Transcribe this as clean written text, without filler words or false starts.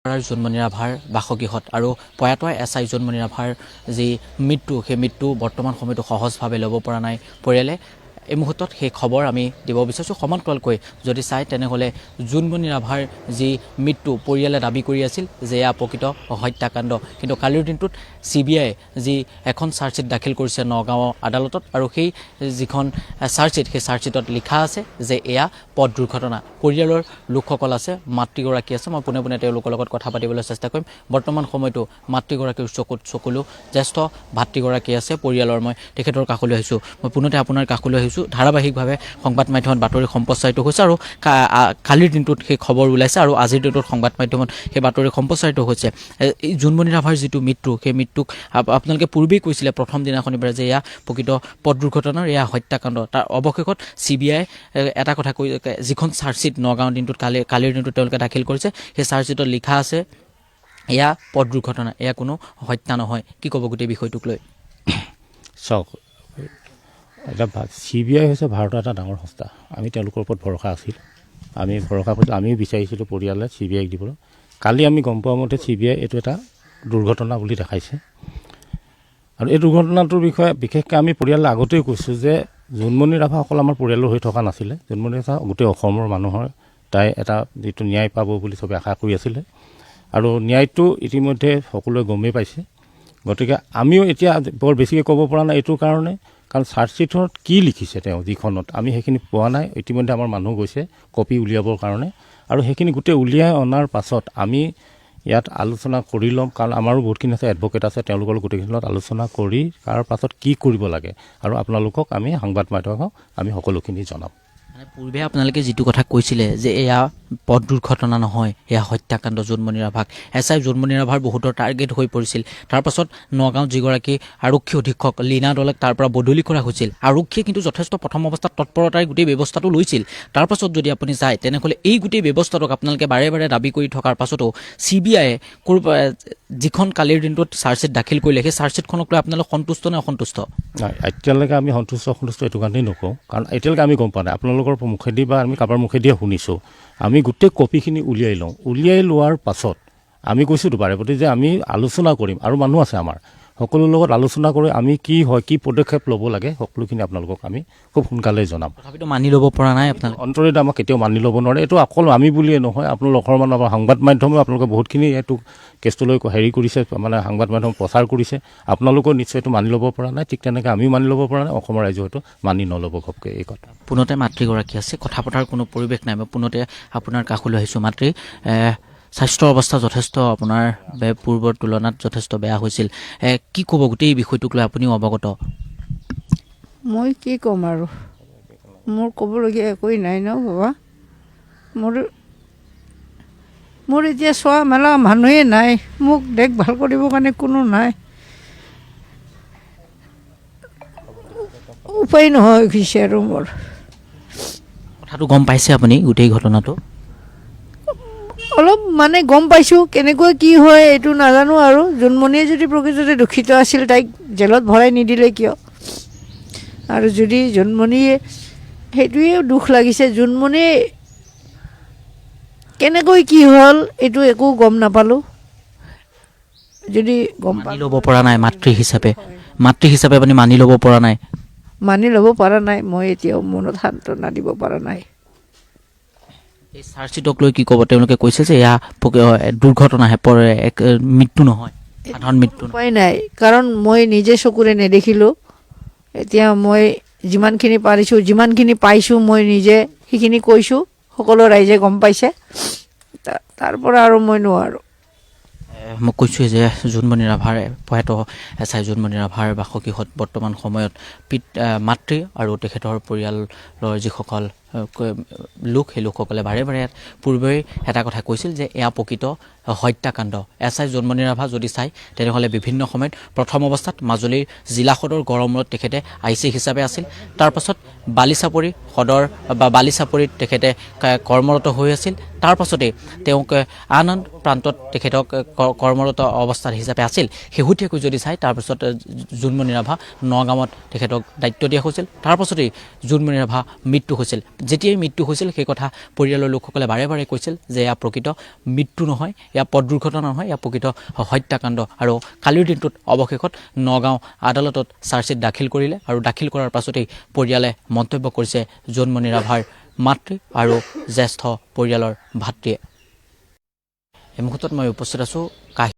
জোনমণি ৰাভাৰ বাসগৃহত আৰু প্ৰয়াত এছআই জোনমণি ৰাভাৰ যি মৃত্যু সেই মৃত্যু বৰ্তমান সময়তো সহজভাৱে ল'ব পৰা নাই পৰিয়ালে এই মুহূৰ্তত সেই খবৰ আমি দিব বিচাৰিছোঁ সমান্তৰালকৈ যদি চাই তেনেহ'লে জোনমণি ৰাভাৰ যি মৃত্যু পৰিয়ালে দাবী কৰি আছিল যে এয়া প্ৰকৃত হত্যাকাণ্ড কিন্তু কালিৰ দিনটোত CBI যি এখন চাৰ্জশ্বিট দাখিল কৰিছে নগাঁও আদালতত আৰু সেই যিখন চাৰ্জশ্বিট সেই চাৰ্জশ্বিটত লিখা আছে যে এয়া পথ দুৰ্ঘটনা পৰিয়ালৰ লোকসকল আছে মাতৃগৰাকী আছে মই পোনে পোনে তেওঁলোকৰ লগত কথা পাতিবলৈ চেষ্টা কৰিম বৰ্তমান সময়তো মাতৃগৰাকীৰ চকুলো জ্যেষ্ঠ ভাতৃগৰাকী আছে পৰিয়ালৰ মই তেখেতৰ কাষলৈ আহিছোঁ মই পুনতে আপোনাৰ কাষলৈ আহিছোঁ ধাৰাবাহিকভাৱে সংবাদ মাধ্যমত বাতৰি সম্প্ৰচাৰিত হৈছে আৰু কালিৰ দিনটোত সেই খবৰ ওলাইছে আৰু আজিৰ দিনটোত সংবাদ মাধ্যমত সেই বাতৰি সম্প্ৰচাৰিত হৈছে এই জোনমণি ৰাভাৰ যিটো মৃত্যু সেই মৃত্যুক আপোনালোকে পূৰ্বেই কৈছিলে প্ৰথম দিনাখনিবাৰ যে এয়া প্ৰকৃত পথ দুৰ্ঘটনাৰ এয়া হত্যাকাণ্ড তাৰ অৱশেষত CBI এটা কথা কৈ যিখন চাৰ্জশ্বিট নগাঁৱৰ দিনটোত কালিৰ দিনটোত তেওঁলোকে দাখিল কৰিছে সেই চাৰ্জশ্বিটত লিখা আছে এয়া পথ দুৰ্ঘটনা এয়া কোনো হত্যা নহয় কি ক'ব গোটেই বিষয়টোক লৈ চাওক এটা CBI হৈছে ভাৰতৰ এটা ডাঙৰ সংস্থা আমি তেওঁলোকৰ ওপৰত ভৰসা আছিল আমি ভৰসা কৰি আমিও বিচাৰিছিলোঁ পৰিয়ালে CBI দিবলৈ কালি আমি গম পোৱা মতে CBI এইটো এটা দুৰ্ঘটনা বুলি দেখাইছে আৰু এই দুৰ্ঘটনাটোৰ বিষয়ে বিশেষকৈ আমি পৰিয়ালে আগতেই কৈছোঁ যে জোনমণি ৰাভা অকল আমাৰ পৰিয়ালৰ হৈ থকা নাছিলে জোনমণি ৰাভা গোটেই অসমৰ মানুহৰ তাই এটা যিটো ন্যায় পাব বুলি চবে আশা কৰি আছিলে আৰু ন্যায়টো ইতিমধ্যে সকলোৱে গমেই পাইছে গতিকে আমিও এতিয়া বৰ বেছিকৈ ক'ব পৰা নাই এইটো কাৰণে কাৰণ চাৰ্জশ্বিটত কি লিখিছে তেওঁ যিখনত আমি সেইখিনি পোৱা নাই ইতিমধ্যে আমাৰ মানুহ গৈছে কপি উলিয়াবৰ কাৰণে আৰু সেইখিনি গোটেই উলিয়াই অনাৰ পাছত আমি ইয়াত আলোচনা কৰি ল'ম কাৰণ আমাৰো বহুতখিনি আছে এডভকেট আছে তেওঁলোকৰ গোটেইখিনিত আলোচনা কৰি তাৰ পাছত কি কৰিব লাগে আৰু আপোনালোকক আমি সংবাদ মাধ্যমক আমি সকলোখিনি জনাম মানে পূৰ্বে আপোনালোকে যিটো কথা কৈছিলে যে এয়া পথ দুৰ্ঘটনা নহয় এয়া হত্যাকাণ্ড জোনমণি ৰাভাক এছআই জোনমণি ৰাভাৰ বহুতৰ টাৰ্গেট হৈ পৰিছিল তাৰপাছত নগাঁৱত যিগৰাকী আৰক্ষী অধীক্ষক লীনা দলক তাৰ পৰা বদলি কৰা হৈছিল আৰক্ষীয়ে কিন্তু যথেষ্ট প্ৰথম অৱস্থাত তৎপৰতাৰে গোটেই ব্যৱস্থাটো লৈছিল তাৰপাছত যদি আপুনি চায় তেনেহ'লে এই গোটেই ব্যৱস্থাটোক আপোনালোকে বাৰে বাৰে দাবী কৰি থকাৰ পাছতো CBI যিখন কালিৰ দিনটোত চাৰ্জশ্বিট দাখিল কৰিলে সেই চাৰ্জশ্বিটখনক লৈ আপোনালোক সন্তুষ্ট নে অসন্তুষ্ট নাই এতিয়ালৈকে আমি সন্তুষ্ট এইটো কাৰণেই নকওঁ কাৰণ এতিয়ালৈকে আমি গম পোৱা নাই আপোনালোকৰ মুখেদি বা আমি কাৰোবাৰ মুখেদিয়ে শুনিছোঁ আমি গোটেই কপিখিনি উলিয়াই লওঁ উলিয়াই লোৱাৰ পাছত আমি কৈছোঁ বাৰে প্ৰতি যে আমি আলোচনা কৰিম আৰু মানুহ আছে আমাৰ সকলোৰ লগত আলোচনা কৰি আমি কি হয় কি পদক্ষেপ ল'ব লাগে সকলোখিনি আপোনালোকক আমি খুব সোনকালে জনাম তথাপিতো মানি ল'ব পৰা নাই আপোনালোকে অন্তৰেতে আমাক কেতিয়াও মানি ল'ব নোৱাৰে এইটো অকল আমি বুলিয়ে নহয় আপোনালোকৰ মানে আমাৰ সংবাদ মাধ্যমেও আপোনালোকে বহুতখিনি এইটো কেছটোলৈ হেৰি কৰিছে মানে সংবাদ মাধ্যম প্ৰচাৰ কৰিছে আপোনালোকেও নিশ্চয় এইটো মানি ল'ব পৰা নাই ঠিক তেনেকৈ আমিও মানি ল'ব পৰা নাই অসমৰ ৰাইজে হয়তো মানি নল'ব ঘপকৈ এই কথা পুনতে মাতৃগৰাকী আছে কথা পতাৰ কোনো পৰিৱেশ নাই মই পুনতে আপোনাৰ কাষলৈ আহিছোঁ মাতৃ স্বাস্থ্যৰ অৱস্থা যথেষ্ট আপোনাৰ পূৰ্বৰ তুলনাত যথেষ্ট বেয়া হৈছিল কি ক'ব গোটেই বিষয়টোক লৈ আপুনিও অৱগত মই কি ক'ম আৰু মোৰ ক'বলগীয়া একোৱেই নাই ন বাবা মোৰ এতিয়া চোৱা মেলা মানুহে নাই মোক দেখভাল কৰিবৰ কাৰণে কোনো নাই উপায় নহয় হৈছে আৰু মোৰ কথাটো গম পাইছে আপুনি গোটেই ঘটনাটো অলপ মানে গম পাইছোঁ কেনেকৈ কি হয় এইটো নাজানো আৰু জোনমণিয়ে যদি প্ৰকৃততে দূষিত আছিল তাইক জেলত ভৰাই নিদিলে কিয় আৰু যদি জোনমণিয়ে সেইটোৱে দুখ লাগিছে জোনমণিয়ে কেনেকৈ কি হ'ল এইটো একো গম নাপালোঁ যদি গম মানি ল'ব পৰা নাই মাতৃ হিচাপে আপুনি মানি ল'ব পৰা নাই মানি ল'ব পৰা নাই মই এতিয়াও মনত সান্তনা দিব পৰা নাই এই চাৰ্জশ্বিটক লৈ কি ক'ব তেওঁলোকে কৈছে যে এয়া দুৰ্ঘটনাহে মৃত্যু নহয় সাধাৰণ মৃত্যু উপায় নাই কাৰণ মই নিজে চকুৰে নেদেখিলোঁ এতিয়া মই যিমানখিনি পাৰিছোঁ যিমানখিনি পাইছোঁ মই নিজে সেইখিনি কৈছোঁ সকলো ৰাইজে গম পাইছে তাৰ পৰা আৰু মই নোৱাৰোঁ মই কৈছোঁ যে জোনমণি ৰাভাৰ প্ৰয়াত এছআই জোনমণি ৰাভাৰ বাসগৃহত বৰ্তমান সময়ত মাতৃ আৰু তেখেতৰ পৰিয়ালৰ যিসকল লোক সেই লোকসকলে বাৰে বাৰে পূৰ্বেই এটা কথা কৈছিল যে এয়া প্ৰকৃত হত্যাকাণ্ড এছআই জোনমণি ৰাভা যদি চায় তেনেহ'লে বিভিন্ন সময়ত প্ৰথম অৱস্থাত মাজুলীৰ জিলা সদৰ গড়মূৰত তেখেতে IC হিচাপে আছিল তাৰপাছত বালিচাপৰি সদৰ বা বালিচাপৰিত তেখেতে কৰ্মৰত হৈ আছিল তাৰপাছতেই তেওঁক আন প্ৰান্তত তেখেতক কৰ্মৰত অৱস্থাত হিচাপে আছিল শেহতীয়াকৈ যদি চায় তাৰপিছত জোনমণি ৰাভা নগাঁৱত তেখেতক দায়িত্ব দিয়া হৈছিল তাৰপাছতেই জোনমণি ৰাভা মৃত্যু হৈছিল যেতিয়াই মৃত্যু হৈছিল সেই কথা পৰিয়ালৰ লোকসকলে বাৰে বাৰে কৈছিল যে এয়া প্ৰকৃত মৃত্যু নহয়, এয়া পথ দুৰ্ঘটনা নহয়, এয়া প্ৰকৃত হত্যাকাণ্ড। আৰু কালিৰ দিনটোত অৱশেষত নগাঁও আদালতত চাৰ্জশ্বিট দাখিল কৰিলে আৰু দাখিল কৰাৰ পাছতেই পৰিয়ালে মন্তব্য কৰিছে জোনমণি ৰাভাৰ মাতৃ আৰু জ্যেষ্ঠ পৰিয়ালৰ ভাতৃয়ে। এই মুহূৰ্তত মই উপস্থিত আছোঁ